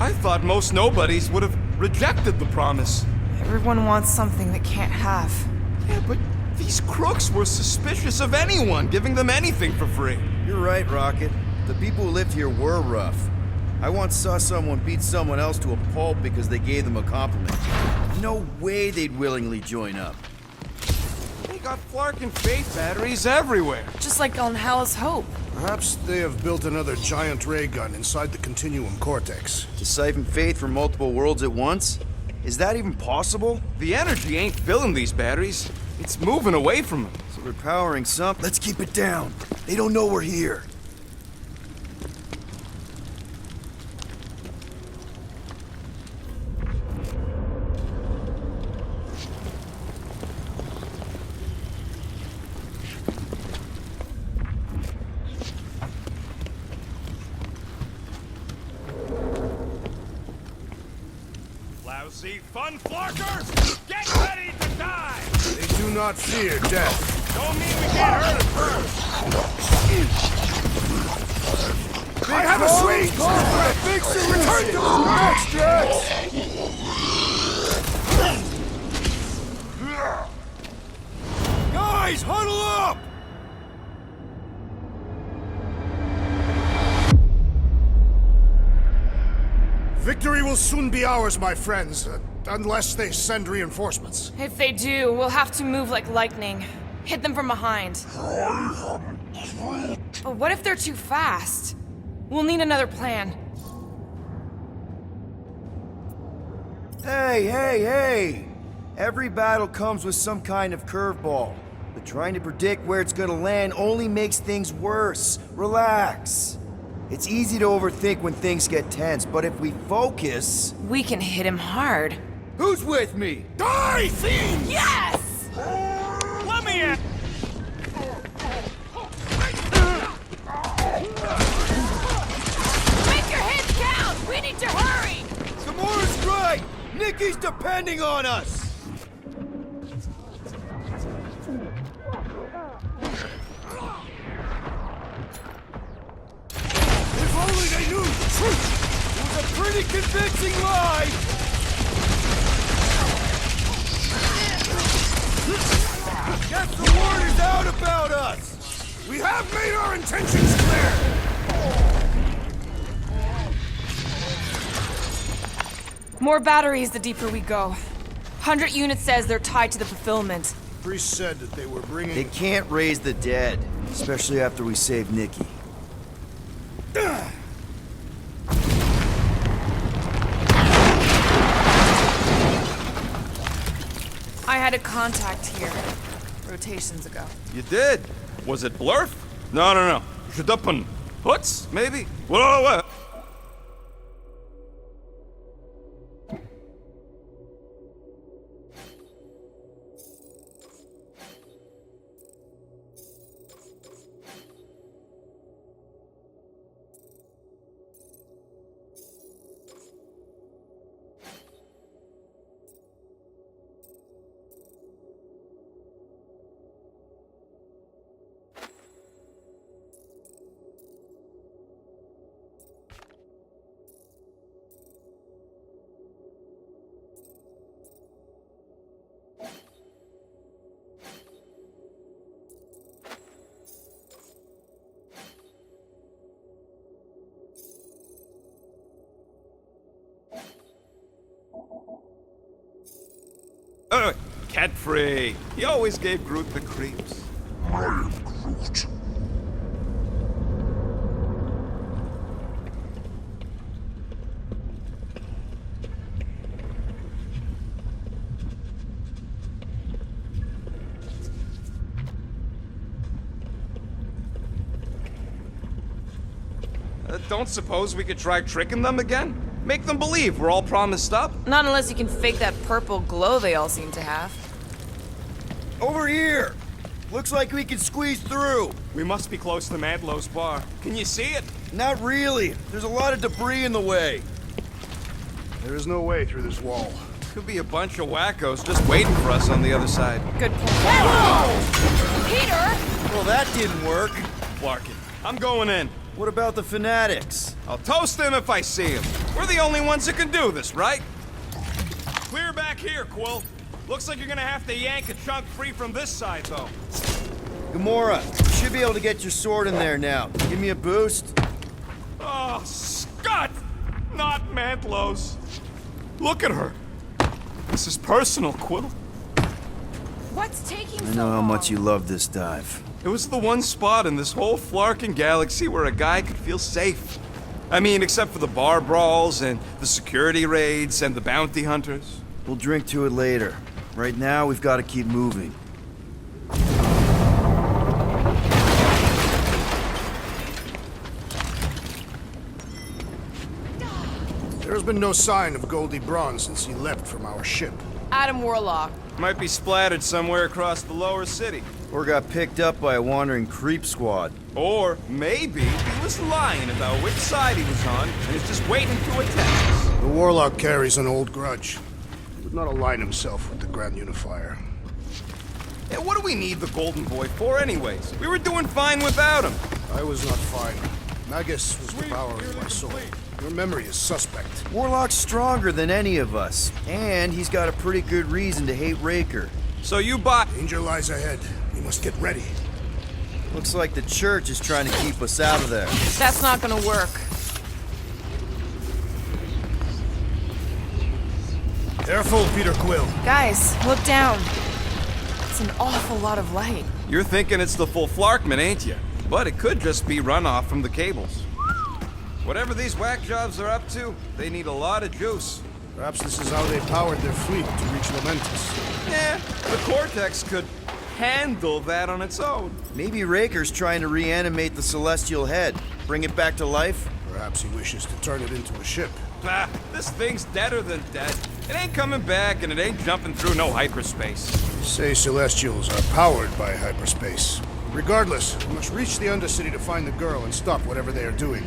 Speaker 5: I thought most nobodies would have rejected the promise.
Speaker 3: Everyone wants something they can't have.
Speaker 5: Yeah, but these crooks were suspicious of anyone giving them anything for free.
Speaker 4: You're right, Rocket. The people who lived here were rough. I once saw someone beat someone else to a pulp because they gave them a compliment. No way they'd willingly join up.
Speaker 5: They got Flark and Faith batteries everywhere.
Speaker 3: Just like on Hal's Hope.
Speaker 8: Perhaps they have built another giant ray gun inside the Continuum Cortex.
Speaker 4: To siphon faith from multiple worlds at once? Is that even possible?
Speaker 5: The energy ain't filling these batteries. It's moving away from them.
Speaker 4: So they're powering something. Let's keep it down. They don't know we're here.
Speaker 7: Lousy fun flarkers! Get ready to die!
Speaker 8: They do not fear death.
Speaker 7: Don't mean we can't hurt at first!
Speaker 8: I have a sweet!
Speaker 4: Big return to the match, Drax! Guys, huddle up!
Speaker 8: Victory will soon be ours, my friends. Unless they send reinforcements.
Speaker 3: If they do, we'll have to move like lightning. Hit them from behind. But what if they're too fast? We'll need another plan.
Speaker 4: Hey! Every battle comes with some kind of curveball. But trying to predict where it's gonna land only makes things worse. Relax. It's easy to overthink when things get tense, but if we focus...
Speaker 3: We can hit him hard.
Speaker 4: Who's with me?
Speaker 8: Die, fiend!
Speaker 3: Yes!
Speaker 7: Let me in!
Speaker 3: Make your hits count! We need to hurry!
Speaker 4: Gamora's right! Nikki's depending on us!
Speaker 8: If only they knew the truth!
Speaker 4: It was a pretty convincing lie! Guess the word is out about us!
Speaker 8: We have made our intentions clear!
Speaker 3: More batteries the deeper we go. 100 units says they're tied to the fulfillment.
Speaker 8: Priest said that they were bringing...
Speaker 4: They can't raise the dead, especially after we save Nikki.
Speaker 3: I had a contact here. Rotations ago.
Speaker 5: You did? Was it Blurf? No. Shadapan. Hutz, maybe? What? Cat free. He always gave Groot the creeps.
Speaker 6: I am Groot.
Speaker 5: Don't suppose we could try tricking them again? Make them believe we're all promised up?
Speaker 3: Not unless you can fake that purple glow they all seem to have.
Speaker 4: Over here! Looks like we can squeeze through.
Speaker 5: We must be close to Madlow's bar. Can you see it?
Speaker 4: Not really. There's a lot of debris in the way.
Speaker 8: There is no way through this wall.
Speaker 5: Could be a bunch of wackos just waiting for us on the other side.
Speaker 3: Good point. Whoa! Peter!
Speaker 4: Well, that didn't work.
Speaker 5: Larkin, I'm going in.
Speaker 4: What about the fanatics?
Speaker 5: I'll toast them if I see them. We're the only ones that can do this, right? Clear back here, Quill. Looks like you're gonna have to yank a chunk free from this side, though.
Speaker 4: Gamora, you should be able to get your sword in there now. Give me a boost.
Speaker 5: Oh, Scott! Not Mantlos. Look at her. This is personal, Quill.
Speaker 3: What's taking so long?
Speaker 4: I know how much you love this dive.
Speaker 5: It was the one spot in this whole Flarkin galaxy where a guy could feel safe. I mean, except for the bar brawls and the security raids and the bounty hunters.
Speaker 4: We'll drink to it later. Right now, we've got to keep moving.
Speaker 8: There's been no sign of Goldie Braun since he left from our ship.
Speaker 3: Adam Warlock.
Speaker 5: Might be splattered somewhere across the lower city.
Speaker 4: Or got picked up by a wandering creep squad.
Speaker 5: Or maybe he was lying about which side he was on and is just waiting to attack us.
Speaker 8: The Warlock carries an old grudge. He would not align himself with the Grand Unifier.
Speaker 5: Yeah, what do we need the Golden Boy for anyways? We were doing fine without him.
Speaker 8: I was not fine. Magus was the power of my soul. Your memory is suspect.
Speaker 4: Warlock's stronger than any of us. And he's got a pretty good reason to hate Raker.
Speaker 5: So you bought...
Speaker 8: Danger lies ahead. We must get ready.
Speaker 4: Looks like the church is trying to keep us out of there.
Speaker 3: That's not gonna work.
Speaker 8: Careful, Peter Quill.
Speaker 3: Guys, look down. It's an awful lot of light.
Speaker 5: You're thinking it's the full Flarkman, ain't you? But it could just be runoff from the cables. Whatever these whack jobs are up to, they need a lot of juice.
Speaker 8: Perhaps this is how they powered their fleet to reach Lamentus.
Speaker 5: Yeah, the Cortex could handle that on its own.
Speaker 4: Maybe Raker's trying to reanimate the Celestial Head. Bring it back to life?
Speaker 8: Perhaps he wishes to turn it into a ship.
Speaker 5: Ah, this thing's deader than dead. It ain't coming back, and it ain't jumping through no hyperspace.
Speaker 8: You say Celestials are powered by hyperspace. Regardless, we must reach the Undercity to find the girl and stop whatever they are doing.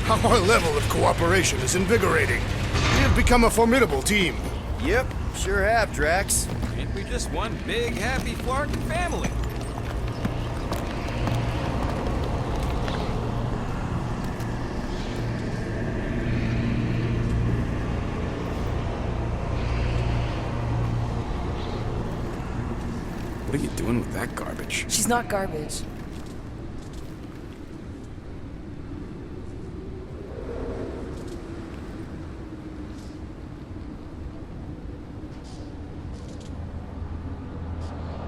Speaker 8: Our level of cooperation is invigorating. We have become a formidable team.
Speaker 4: Yep, sure have, Drax.
Speaker 5: Ain't we just one big, happy Flarkin family? What are you doing with that garbage?
Speaker 3: She's not garbage.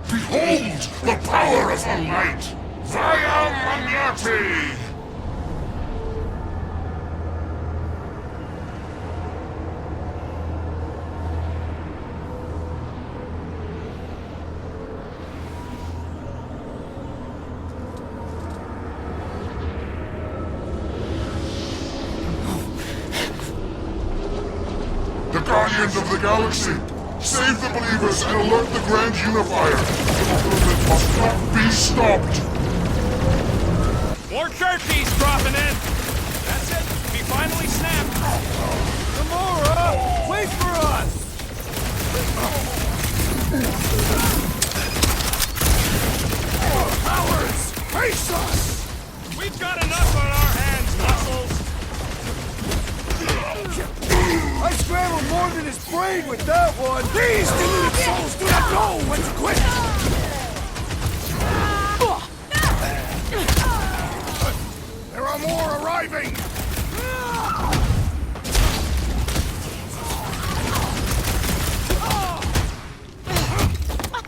Speaker 6: Behold the power of the light! Via Magnati! The Guardians of the Galaxy! Save the believers and alert the Grand Unifier! The movement must not be stopped!
Speaker 7: More turkeys dropping in. That's it. We finally snapped.
Speaker 4: Gamora! Wait for us!
Speaker 8: Powers! Face us!
Speaker 7: We've got enough on our hands, muscles.
Speaker 4: I scrambled more than his brain with that one!
Speaker 8: These deluded souls do not know when to quit! There are more arriving!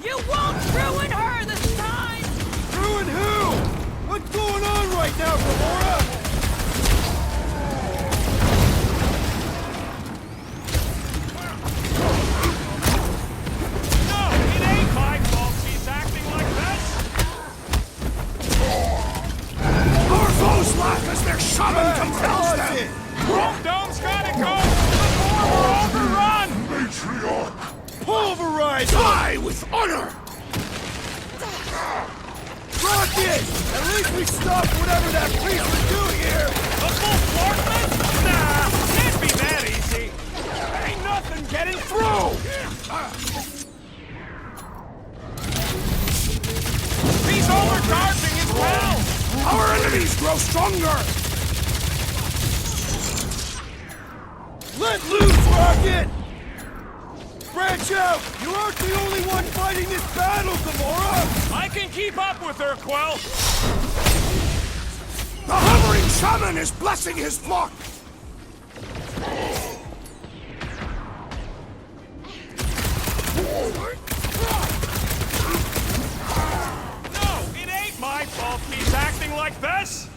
Speaker 3: You won't ruin her this time!
Speaker 4: Ruin who? What's going on right now, Gamora?
Speaker 7: No, it ain't my fault she's acting like this.
Speaker 8: Our foes laugh as their shaman compels them!
Speaker 7: Dome's gotta go before we're overrun.
Speaker 6: Matriarch!
Speaker 4: Pulverize!
Speaker 8: Die with honor!
Speaker 4: Rocket! At least we stopped whatever that priest was doing here!
Speaker 7: The full Flarkman? Nah, can't be that easy. Ain't nothing getting through. He's overcharging as well.
Speaker 8: Our enemies grow stronger!
Speaker 4: Let loose, Rocket! Branch out! You aren't the only one fighting this battle, Gamora!
Speaker 7: I can keep up with her, Quill.
Speaker 8: The hovering shaman is blessing his flock!
Speaker 7: No, it ain't my fault he's acting like this.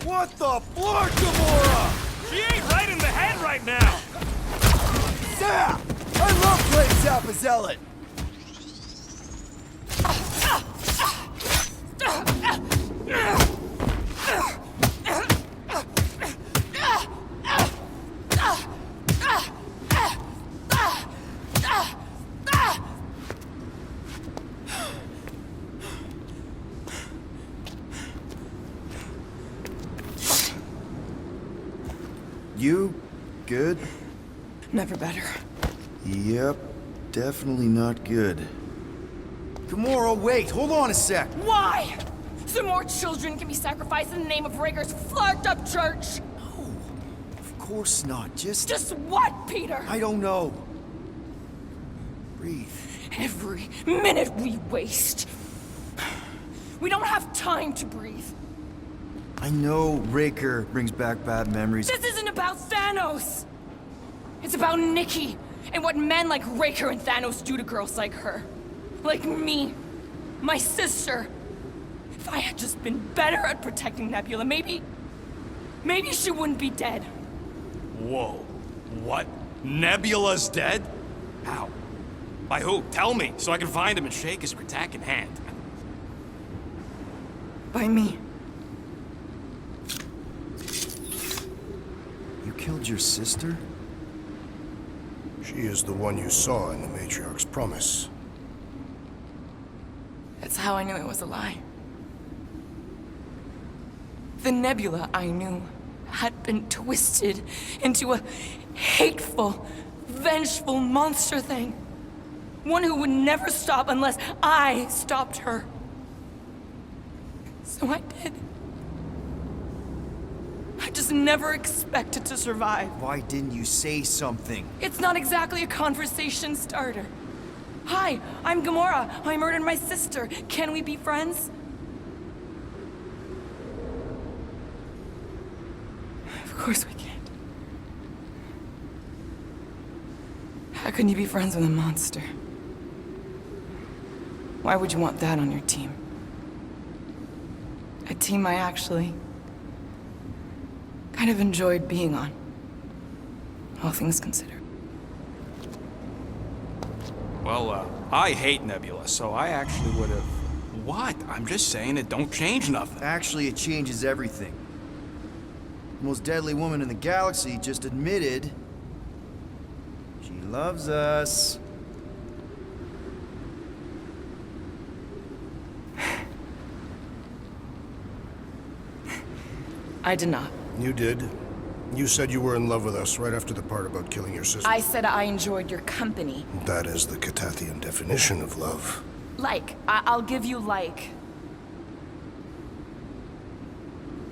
Speaker 4: What the floor, Gamora?
Speaker 7: She ain't right in the head right now.
Speaker 4: Zap! I love playing Zap a Zealot! You good?
Speaker 3: Never better.
Speaker 4: Yep, definitely not good. Gamora, wait, hold on a sec.
Speaker 11: Why? So more children can be sacrificed in the name of Raker's flarked up church?
Speaker 4: No, of course not.
Speaker 11: Just what, Peter?
Speaker 4: I don't know. Breathe.
Speaker 11: Every minute we waste. We don't have time to breathe.
Speaker 4: I know Raker brings back bad memories.
Speaker 11: This isn't about Thanos! It's about Nikki, and what men like Raker and Thanos do to girls like her. Like me. My sister. If I had just been better at protecting Nebula, maybe she wouldn't be dead.
Speaker 5: Whoa. What? Nebula's dead? How? By who? Tell me, so I can find him and shake his attacking hand.
Speaker 3: By me.
Speaker 4: You killed your sister?
Speaker 8: She is the one you saw in the Matriarch's promise.
Speaker 3: That's how I knew it was a lie. The Nebula I knew had been twisted into a hateful, vengeful monster thing. One who would never stop unless I stopped her. So I did. I just never expected to survive.
Speaker 4: Why didn't you say something?
Speaker 11: It's not exactly a conversation starter. Hi, I'm Gamora. I murdered my sister. Can we be friends?
Speaker 3: Of course we can't. How can you be friends with a monster? Why would you want that on your team? A team I actually kind of enjoyed being on. All things considered.
Speaker 5: Well, I hate Nebula, so I actually would have... What? I'm just saying it don't change nothing.
Speaker 4: Actually, it changes everything. The most deadly woman in the galaxy just admitted she loves us.
Speaker 3: I did not.
Speaker 8: You did. You said you were in love with us right after the part about killing your sister.
Speaker 11: I said I enjoyed your company.
Speaker 8: That is the Catathian definition of love.
Speaker 11: Like, I'll give you like.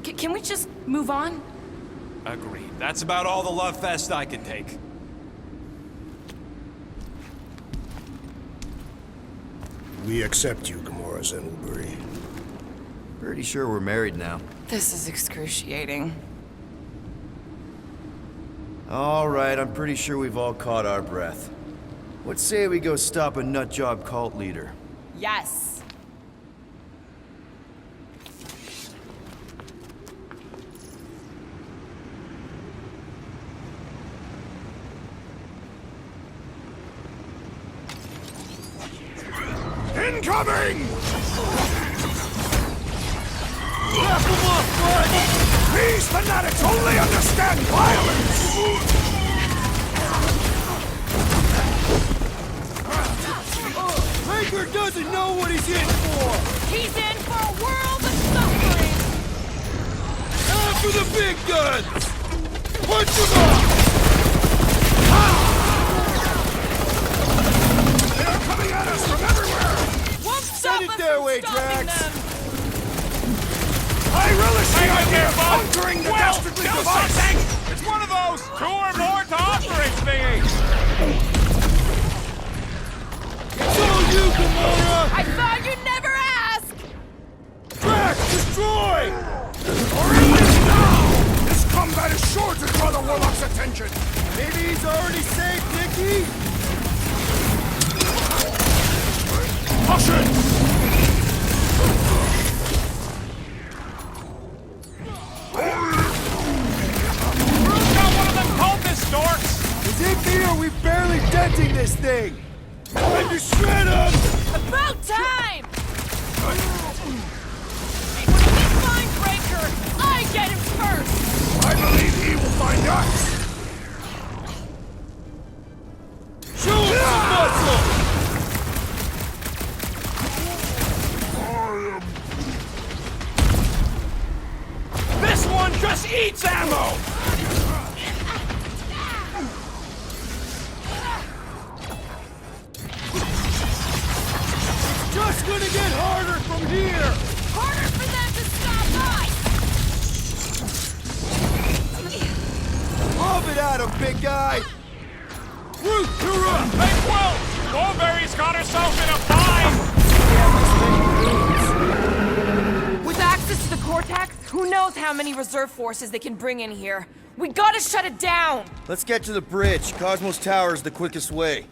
Speaker 11: Can we just move on?
Speaker 5: Agreed. That's about all the love fest I can take.
Speaker 8: We accept you, Gamora Zenwilbury.
Speaker 4: Pretty sure we're married now.
Speaker 3: This is excruciating.
Speaker 4: All right, I'm pretty sure we've all caught our breath. What say we go stop a nutjob cult leader?
Speaker 11: Yes.
Speaker 7: Incoming!
Speaker 4: Knock him off, bud!
Speaker 7: These fanatics only understand violence!
Speaker 4: Raker doesn't know what he's in for!
Speaker 11: He's in for a world of suffering!
Speaker 4: After the big guns! Punch him up!
Speaker 7: They're coming at us from everywhere!
Speaker 11: Won't stop
Speaker 4: Send it
Speaker 11: us
Speaker 4: their
Speaker 11: from
Speaker 4: way,
Speaker 11: stopping
Speaker 4: Drax.
Speaker 11: them!
Speaker 7: I relish the idea of
Speaker 5: Bud.
Speaker 7: conquering the
Speaker 5: Will,
Speaker 7: dastardly
Speaker 5: do
Speaker 7: device!
Speaker 5: something! It's one of those 2 or more to operate thingies!
Speaker 4: It's all you, Gamora!
Speaker 11: I thought you'd never ask!
Speaker 4: Drax, destroy!
Speaker 7: Or at least now! This combat is sure to draw the Warlock's attention!
Speaker 4: Maybe he's already safe, Nikki?
Speaker 7: Push it!
Speaker 4: Is it me or we barely denting this thing? Time to shred him!
Speaker 11: About time! When we find Breaker, I get him first!
Speaker 7: I believe he will find us!
Speaker 4: Show him some muscle!
Speaker 5: This one just eats ammo!
Speaker 4: Just gonna get harder from here!
Speaker 11: Harder for them to stop us!
Speaker 4: Lob it at him, big guy! Groot, you're up!
Speaker 5: Hey, Quill! Mulberry's got herself in a bind!
Speaker 11: With access to the Cortex, who Who knows how many reserve forces they can bring in here? We gotta shut it down!
Speaker 4: Let's get to the bridge. Cosmos Tower is the quickest way.